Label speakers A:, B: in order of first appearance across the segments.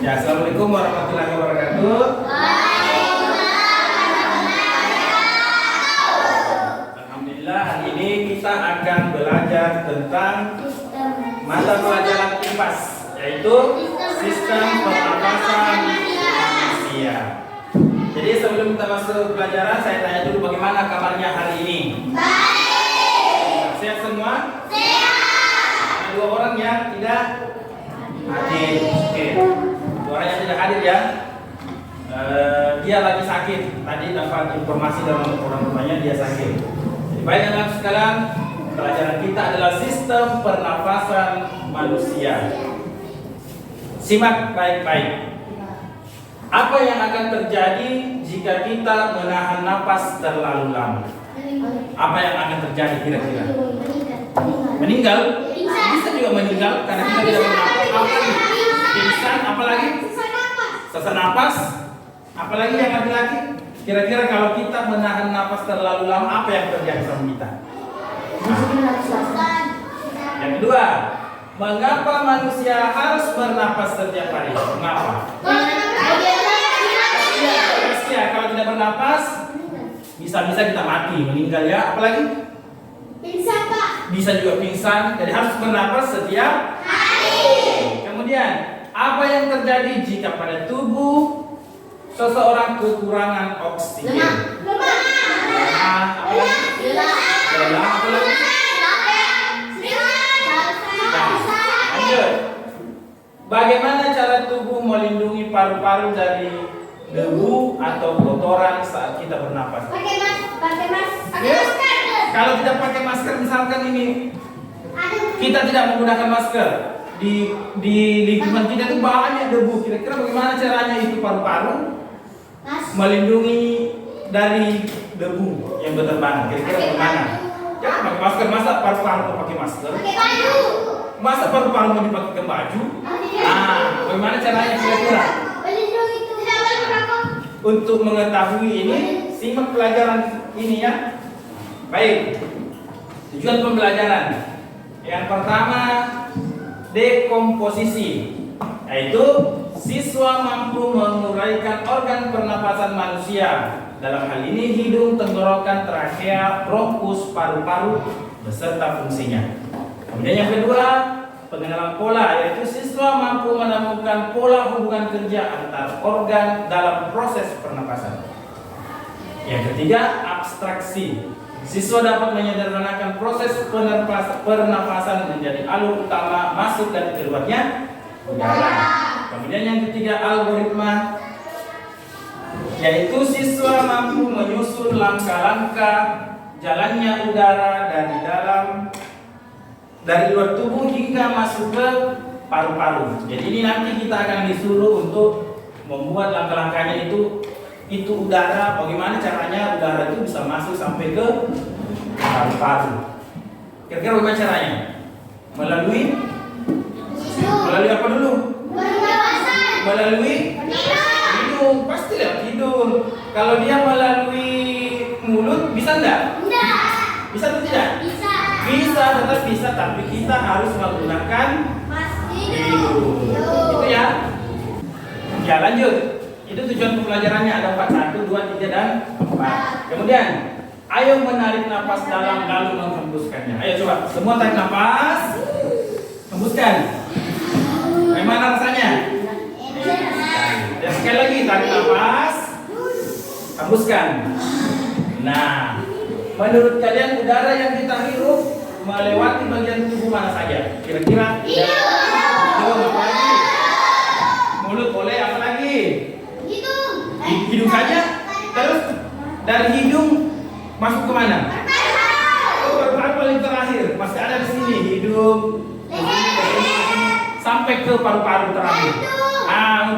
A: Ya, assalamualaikum warahmatullahi wabarakatuh. Alhamdulillah, hari ini kita akan belajar tentang mata pelajaran IPAS, yaitu sistem pernapasan manusia. Jadi sebelum kita masuk pelajaran, saya tanya dulu bagaimana kabarnya hari ini? Baik. Sehat semua? Sehat. Ada dua orang yang tidak hadir. Oke. Dua orang yang tidak hadir ya. Dia lagi sakit. Tadi dapat informasi dari orang tuanya dia sakit. Jadi baik anak sekalian, pelajaran kita adalah sistem pernafasan manusia. Simak baik-baik. Apa yang akan terjadi jika kita menahan napas terlalu lama? Apa yang akan terjadi kira-kira? Meninggal? Bisa juga meninggal karena kita tidak bernapas. Pingsan, apalagi? Sesak napas. Apalagi yang laki-laki? Kira-kira kalau kita menahan napas terlalu lama, apa yang terjadi sama kita? Yang kedua, mengapa manusia harus bernapas setiap hari? Mengapa? Ya, kalau tidak bernapas, bisa-bisa kita mati, meninggal ya. Apalagi?
B: Pingsan, Pak.
A: Bisa juga pingsan, jadi harus bernapas setiap hari. Kemudian, apa yang terjadi jika pada tubuh seseorang kekurangan oksigen?
B: Lemah.
A: Apalagi? Lelah, apalagi? Lanjut. Bagaimana cara tubuh melindungi paru-paru dari debu atau kotoran saat kita bernapas?
B: Pakai masker.
A: Kalau tidak pakai masker, misalkan ini kita tidak menggunakan masker di lingkungan kita itu banyak debu. Kira-kira bagaimana caranya itu paru-paru melindungi dari debu yang berterbangan? Kira-kira bagaimana? Jangan pakai masker. Masa paru-paru mau pakai masker?
B: Pakai baju.
A: Masa paru-paru mau dipakai baju? Bagaimana caranya kira-kira? Untuk mengetahui ini, simak pelajaran ini ya. Baik, tujuan pembelajaran yang pertama, dekomposisi, yaitu siswa mampu menguraikan organ pernapasan manusia. Dalam hal ini hidung, tenggorokan, trakea, bronkus, paru-paru beserta fungsinya. Kemudian yang kedua, pengenalan pola, yaitu siswa mampu menemukan pola hubungan kerja antar organ dalam proses pernapasan. Yang ketiga, abstraksi. Siswa dapat menyederhanakan proses pernapasan menjadi alur utama masuk dan keluarnya udara. Kemudian yang ketiga, algoritma, yaitu siswa mampu menyusun langkah-langkah jalannya udara dari luar tubuh hingga masuk ke paru-paru. Jadi ini nanti kita akan disuruh untuk membuat langkah-langkahnya itu udara, bagaimana caranya udara itu bisa masuk sampai ke paru-paru. Kira-kira bagaimana caranya? Melalui apa dulu? Melalui hidung, pasti lewat hidung. Kalau dia melalui mulut, bisa enggak? Bisa atau tidak? Bisa, tetap bisa, tapi kita harus menggunakan hidung. Itu ya. Ya, lanjut. Itu tujuan pembelajarannya, ada 4, 1, 2, 3, dan 4. Kemudian, ayo menarik napas dalam lalu menghembuskannya. Ayo coba, semua tarik napas, hembuskan. Bagaimana rasanya? Dan sekali lagi, tarik napas, hembuskan. Nah, menurut kalian udara yang kita hirup melewati bagian tubuh mana saja? Kira-kira? Hidung, apa lagi? Mulut boleh, apa lagi? Hidung saja. Terus dari hidung masuk ke mana? Paru-paru paling terakhir. Masih ada di sini hidung. Sampai ke paru-paru terakhir.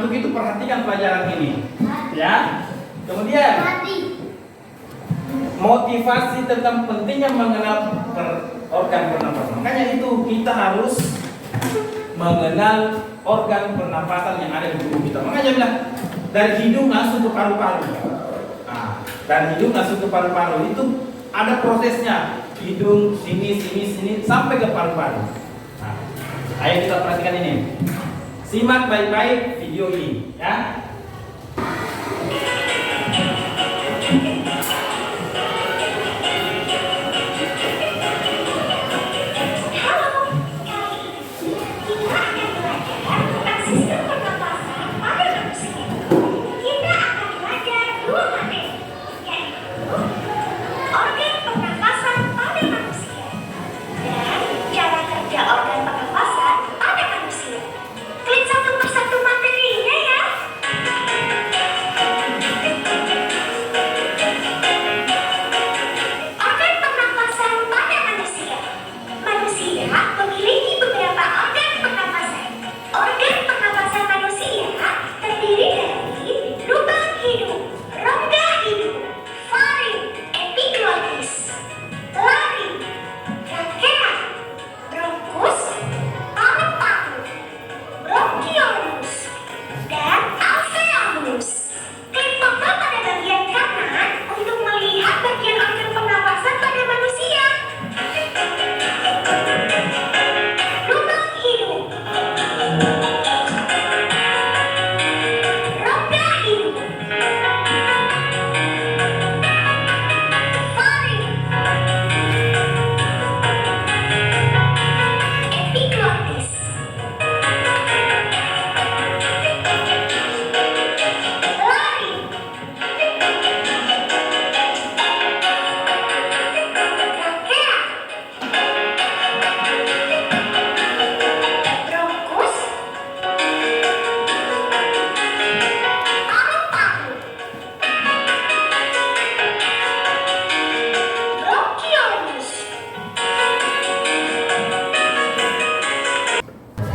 A: Untuk itu perhatikan pelajaran ini. Ya. Kemudian motivasi tentang pentingnya mengenal organ pernapasan. Makanya itu kita harus mengenal organ pernapasan yang ada di tubuh kita. Makanya bilang dari hidung langsung ke paru-paru. Dari hidung langsung ke paru-paru itu ada prosesnya. Hidung sini sampai ke paru-paru. Ayo kita perhatikan ini. Simak baik-baik video ini ya.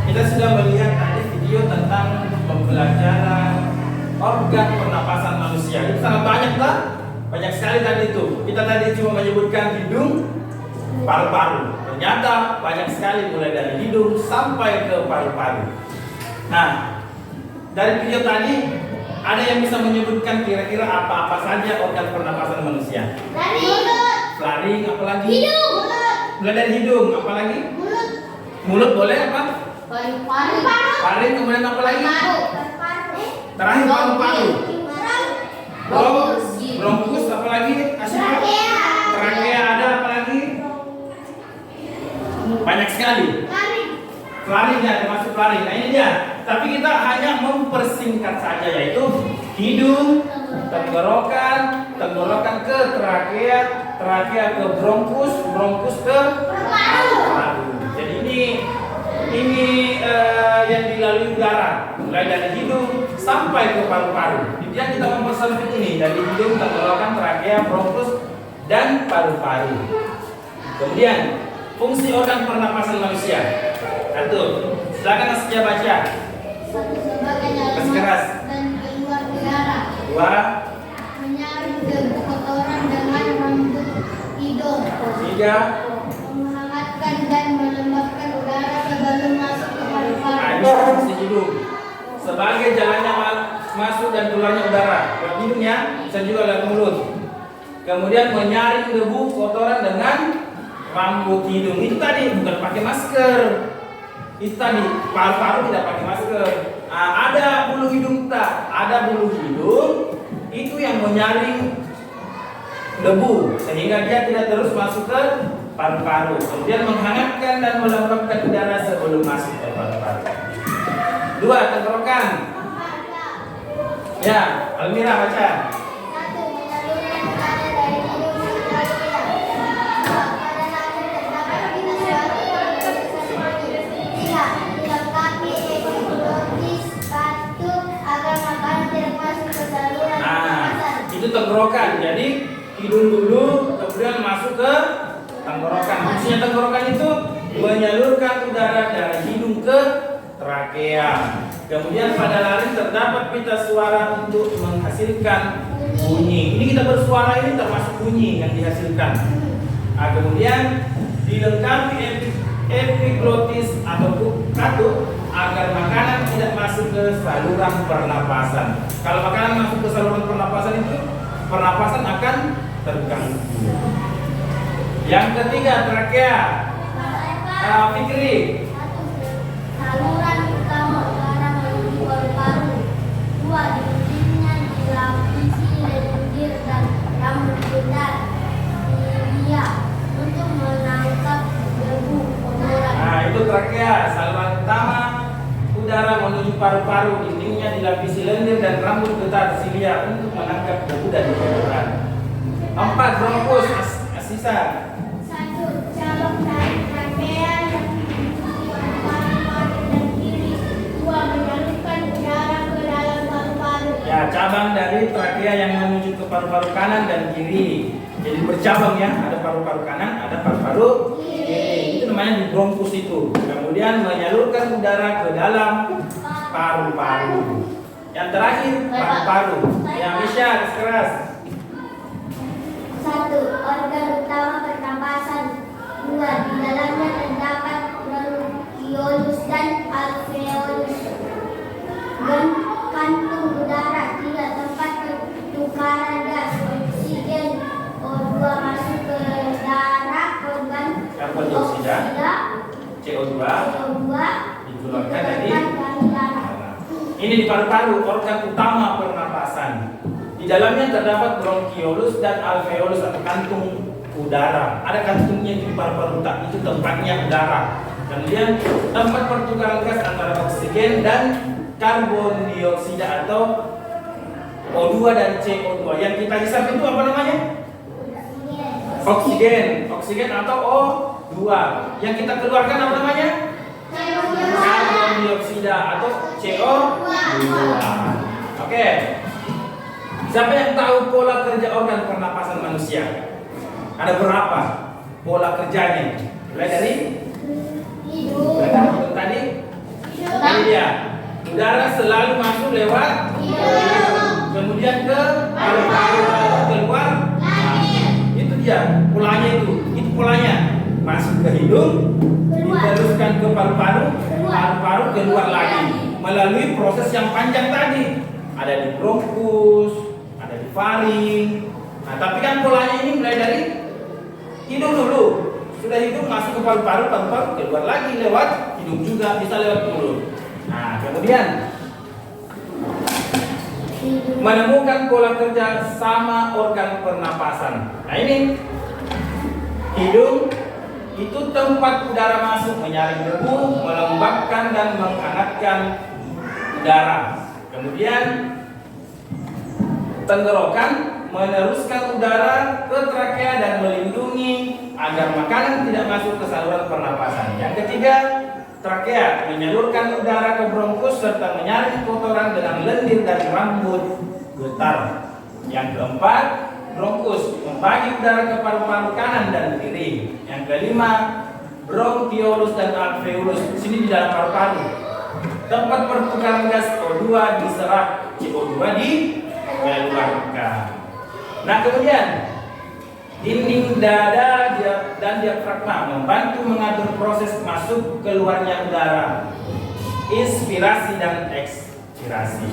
A: Kita sudah melihat tadi video tentang pembelajaran organ pernapasan manusia. Itu sangat banyak kan? Banyak sekali tadi itu. Kita tadi cuma menyebutkan hidung, paru-paru. Ternyata banyak sekali mulai dari hidung sampai ke paru-paru. Nah, dari video tadi ada yang bisa menyebutkan kira-kira apa-apa saja organ pernapasan manusia? Laring, apalagi?
B: Hidung.
A: Mulai dari hidung, apalagi?
B: Mulut.
A: Mulut boleh apa?
B: Paru-paru.
A: Paring, kemudian apa lagi?
B: Paru-paru.
A: Terakhir paru-paru.
B: Bronkus.
A: Bronkus, apa lagi?
B: Trakea.
A: Trakea ada apa lagi? Banyak sekali. Laring ya, termasuk laring. Nah ini dia. Tapi kita hanya mempersingkat saja, yaitu hidung, tenggorokan, tenggorokan ke trakea, trakea ke bronkus, bronkus ke paru. Jadi ini yang dilalui udara, mulai dari hidung sampai ke paru-paru. Kemudian kita mempersempit ini dari hidung, tenggorokan, trakea, bronkus, dan paru-paru. Kemudian fungsi organ pernapasan manusia. Satu, silakan Askia baca.
B: Satu, sebagai
A: Masih keras.
B: dan keluar udara.
A: Dua,
B: Menyaring debu kotoran dengan rambut hidung.
A: tiga.
B: Menghangatkan dan melembabkan udara sebelum masuk ke
A: Nah, ini
B: paru-paru.
A: fungsi hidung. Sebagai jalannya masuk dan keluarnya udara. Lewat hidung ya, bisa juga lewat mulut. Kemudian menyaring debu kotoran dengan rambut hidung. Itu tadi bukan pakai masker. Itu tadi paru-paru tidak pakai masker. Nah, ada bulu hidung tak? Ada bulu hidung itu yang menyaring debu sehingga dia tidak terus masuk ke paru-paru. Kemudian menghangatkan dan melembabkan udara sebelum masuk ke paru-paru. Dua, tenggorokan. Ya, Almira baca.
B: Satu, menyalurkan udara dari hidung ke trachea. Dua, pada nafas terdapat pita suatu yang membesar bunyi. Tiga, dilengkapi epiglotis batu agar makanan tidak masuk ke saluran
A: Nah,
B: pernapasan.
A: itu tenggorokan. Jadi hidung dulu, kemudian masuk ke tenggorokan. Fungsinya tenggorokan itu menyalurkan udara dari hidung ke trakea. Kemudian pada laring terdapat pita suara untuk menghasilkan bunyi. Ini kita bersuara ini termasuk bunyi yang dihasilkan. Nah, kemudian dilengkapi epiglotis atau katup agar makanan tidak masuk ke saluran pernapasan. Kalau makanan masuk ke saluran pernapasan itu pernapasan akan terganggu. Yang ketiga, trakea. Fikri.
B: Satu, saluran utama udara
A: paru-paru, dindingnya dilapisi lendir dan rambut getar silia untuk menangkap debu dan kotoran. 4. Bronkus, Asisa.
B: 1. Cabang dari trakea yang mengisi paru-paru dan kiri. 2. Menyalurkan udara ke dalam paru-paru.
A: Ya, cabang dari trakea yang menuju ke paru-paru kanan dan kiri. Jadi bercabang ya, ada paru-paru kanan, ada paru-paru kiri. Itu namanya di bronkus itu. Kemudian menyalurkan udara ke dalam paru-paru. Yang terakhir paru-paru. Ya, Misha, keras.
B: 1. Organ utama pernapasan. 2. Di dalamnya terdapat bronkiolus dan alveolus. Dan kantung udara. 3. Tempat pertukaran gas oksigen O2 masuk ke darah organ
A: Karbon dioksida, CO2 dikeluarkan dari
B: darah.
A: ini di paru-paru, organ utama pernapasan. Di dalamnya terdapat bronkiolus dan alveolus atau kantung udara. Ada kantungnya di paru-paru, itu tempatnya udara. Kemudian tempat pertukaran gas antara oksigen dan karbon dioksida atau O2 dan CO2. Yang kita hisap itu apa namanya? Oksigen atau O2. Yang kita keluarkan apa namanya? Karbon dioksida atau CO2. Oke. Siapa yang tahu pola kerja organ pernapasan manusia? Ada berapa pola kerjanya? Mulai dari hidung tadi. Ini dia. Udara selalu masuk lewat hidung. Kemudian ke paru-paru, keluar. Itu dia polanya itu polanya masuk ke hidung, diteruskan ke paru-paru, paru-paru keluar lagi melalui proses yang panjang tadi. Ada di bronkus, ada di faring. Nah, tapi kan polanya ini mulai dari hidung dulu. Sudah hidung masuk ke paru-paru, paru-paru keluar lagi lewat hidung juga, bisa lewat mulut. Nah, kemudian menemukan pola kerja sama organ pernapasan. Nah, ini hidung itu tempat udara masuk, menyaring debu, melembabkan dan menghangatkan udara. Kemudian tenggorokan meneruskan udara ke trakea dan melindungi agar makanan tidak masuk ke saluran pernapasan. Yang ketiga, trakea menyalurkan udara ke bronkus serta menyaring kotoran dengan lendir dan rambut getar. Yang keempat, bronkus membagi udara ke paru-paru kanan dan kiri. Yang kelima, bronkiolus dan alveolus di sini di dalam paru-paru. Tempat pertukaran gas O2 diserap, CO2 dikeluarkan. Nah, kemudian dinding dada dan diafragma membantu mengatur proses masuk keluarnya udara, inspirasi dan ekspirasi.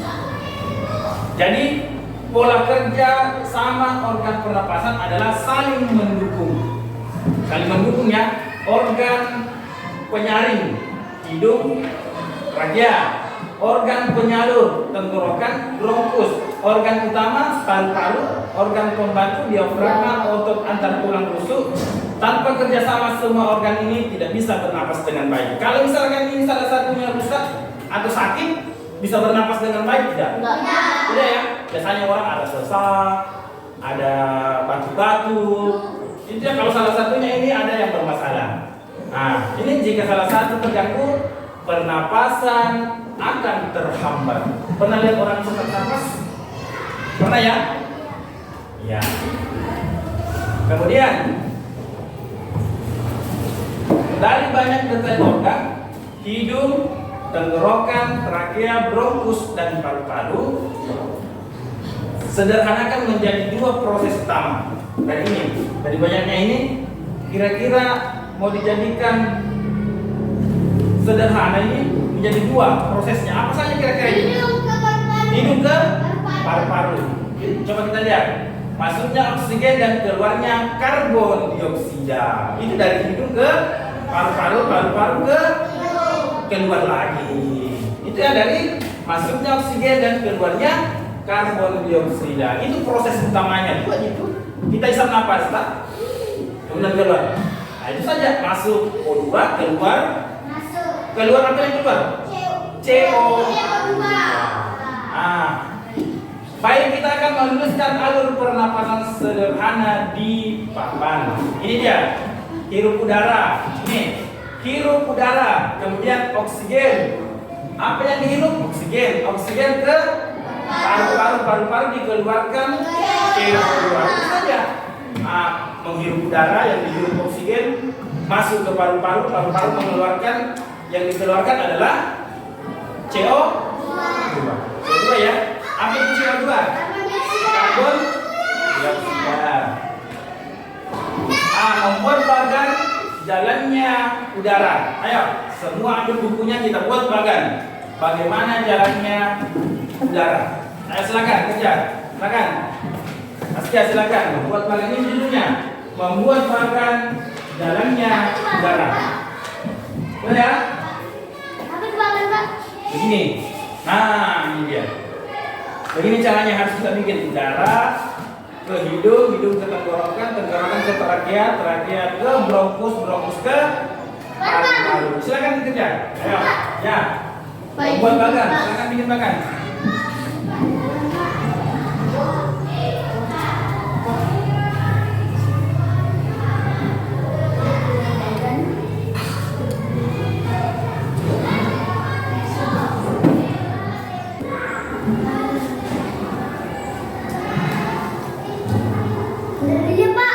A: Jadi pola kerja sama organ pernapasan adalah saling mendukung. Saling mendukung ya. Organ penyaring hidung, trakea. Organ penyalur tenggorokan, bronkus. Organ utama paru-paru. Organ pembantu diafragma, otot antar tulang rusuk. Tanpa kerjasama semua organ ini tidak bisa bernapas dengan baik. Kalau misalkan ini salah satunya rusak atau sakit, bisa bernapas dengan baik tidak? Tidak ya. Biasanya orang ada sesak, ada batu-batu. Itu ya, kalau salah satunya ini ada yang bermasalah. Nah, ini jika salah satu terganggu, pernapasan akan terhambat. Pernah lihat orang sesak napas? Pernah ya? Ya. Kemudian dari banyak detail organ, hidung, tenggorokan, trakea, bronkus, dan paru-paru sederhanakan menjadi dua proses utama. Dan ini, dari banyaknya ini, kira-kira mau dijadikan sederhana ini menjadi dua prosesnya. Apa saja kira-kira ini? Hidung ke paru-paru. Coba kita lihat. Masuknya oksigen dan keluarnya karbon dioksida. Itu dari hidung ke paru-paru, paru-paru ke keluar lagi. Itu ya dari masuknya oksigen dan keluarnya karbon dioksida. Itu proses utamanya. Dua itu. Kita hisap napas, tak? Kemudian keluar. Nah, itu saja. Masuk O2, keluar. Keluar apa yang keluar? CO2. Baik, kita akan menuliskan alur pernapasan sederhana di papan. Ini dia, hirup udara. Ini, hirup udara, kemudian oksigen. Apa yang dihirup? Oksigen. Oksigen ke paru-paru dikeluarkan CO2. Itu saja. Menghirup udara, yang dihirup oksigen masuk ke paru-paru mengeluarkan, yang dikeluarkan adalah CO2. CO2 ya. Apa itu CO2? Karbon dioksida. Membuat bagan jalannya udara. Ayo, semua ambil bukunya, kita buat bagan. Bagaimana jalannya udara? Ayo silakan kerja. Silakan. Askia silakan. Membuat bagan ini judulnya. Membuat bagan jalannya udara. Boleh ya?
B: Apa itu bagan, Pak?
A: Begini. Nah, ini dia. Begini caranya, harus kita bikin udara ke hidung, hidung ke tenggorokan, tenggorokan ke trakea, trakea ke bronkus, bronkus ke paru-paru. Silakan dikerja. Ayo, ya. Buat bagan, silakan bikin bagan.
B: Iya, Pak.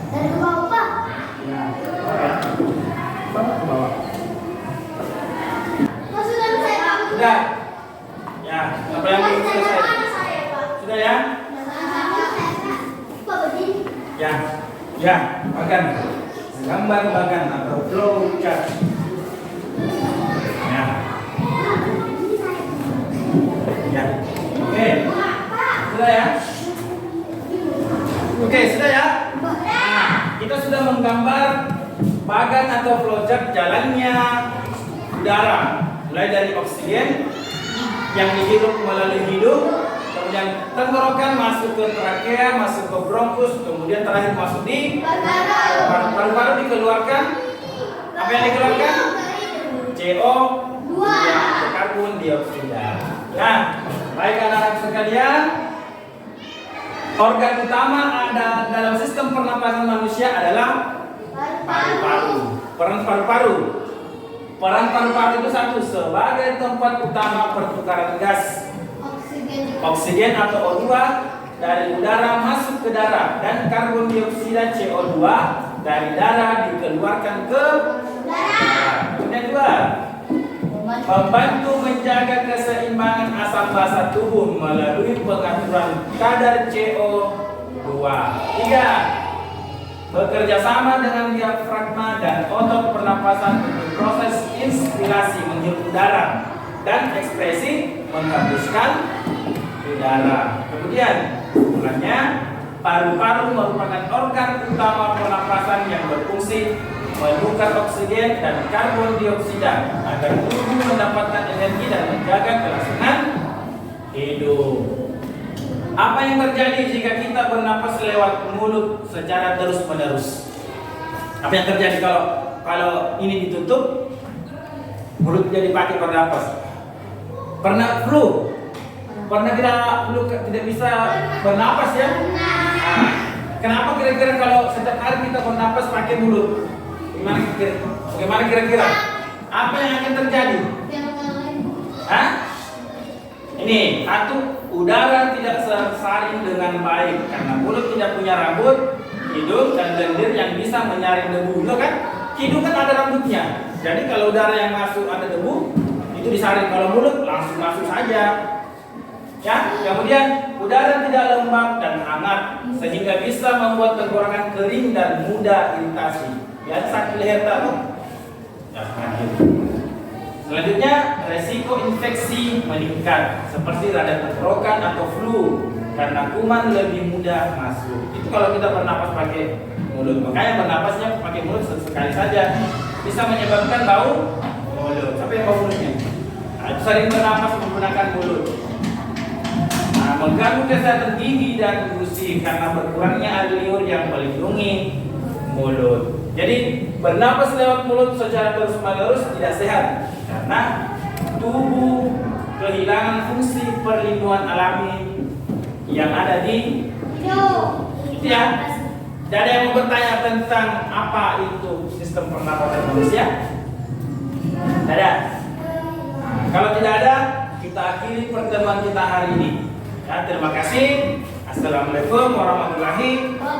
B: Dari ke bawah, Pak. Mas, sudah selesai, Pak.
A: Sudah. Ya, apa yang belum selesai?
B: Saya, Pak.
A: Sudah ya?
B: Pak, begini.
A: Ya. Ya, bagan. Gambar bagan atau flow chart. Ya. Ya. Oke. Sudah ya? Oke, sudah ya? Kita sudah menggambar bagan atau flowchart jalannya udara, mulai dari oksigen yang dihirup melalui hidung, kemudian tenggorokan masuk ke trakea, masuk ke bronkus, kemudian terakhir masuk di paru-paru dikeluarkan. Apa yang dikeluarkan? CO2, karbon dioksida. Nah, baik anak-anak sekalian, organ utama ada dalam sistem pernapasan manusia adalah paru-paru. Peran paru-paru itu satu, sebagai tempat utama pertukaran gas oksigen atau O2 dari udara masuk ke darah, dan karbon dioksida CO2 dari darah dikeluarkan ke darah. Kemudian dua, membantu menjaga keseimbangan asam basa tubuh melalui pengaturan kadar CO2. Tiga, bekerja sama dengan diafragma dan otot pernapasan untuk proses inspirasi menghirup udara dan ekspresi menghembuskan udara. Kemudian, selanjutnya, paru-paru merupakan organ utama pernapasan yang berfungsi menukar oksigen dan karbon dioksida agar tubuh mendapatkan energi dan menjaga kelangsungan hidup. Apa yang terjadi jika kita bernapas lewat mulut secara terus-menerus? Apa yang terjadi kalau ini ditutup, mulut tidak dipakai bernapas? Pernah flu? Pernah tidak bisa bernapas ya? Nah, kenapa kira-kira kalau setiap hari kita bernapas pakai mulut? Bagaimana kira-kira? Apa yang akan terjadi? Ini, satu, udara tidak tersaring dengan baik karena mulut tidak punya rambut, hidung dan lendir yang bisa menyaring debu. Itu kan? Hidung kan ada rambutnya. Jadi kalau udara yang masuk ada debu, itu disaring. Kalau mulut langsung masuk saja. Ya, kemudian udara tidak lembab dan hangat sehingga bisa membuat tenggorokan kering dan mudah iritasi. Ya, sakit leher tahu? Ya, sakit. Selanjutnya, resiko infeksi meningkat seperti radang tenggorokan atau flu karena kuman lebih mudah masuk. Itu kalau kita bernapas pakai mulut. Makanya bernapasnya pakai mulut sekali saja bisa menyebabkan bau mulut. Siapa yang bau mulutnya? Nah, sering bernapas menggunakan mulut. Nah, mengganggu kesehatan gigi dan gusi karena berkurangnya air liur yang melindungi mulut. Jadi bernapas lewat mulut secara terus-menerus tidak sehat karena tubuh kehilangan fungsi perlindungan alami yang ada di hidung. Ya. Tidak ada yang mau bertanya tentang apa itu sistem pernapasan manusia? Tidak ada. Nah, kalau tidak ada, kita akhiri pertemuan kita hari ini. Ya, terima kasih. Assalamualaikum warahmatullahi wabarakatuh.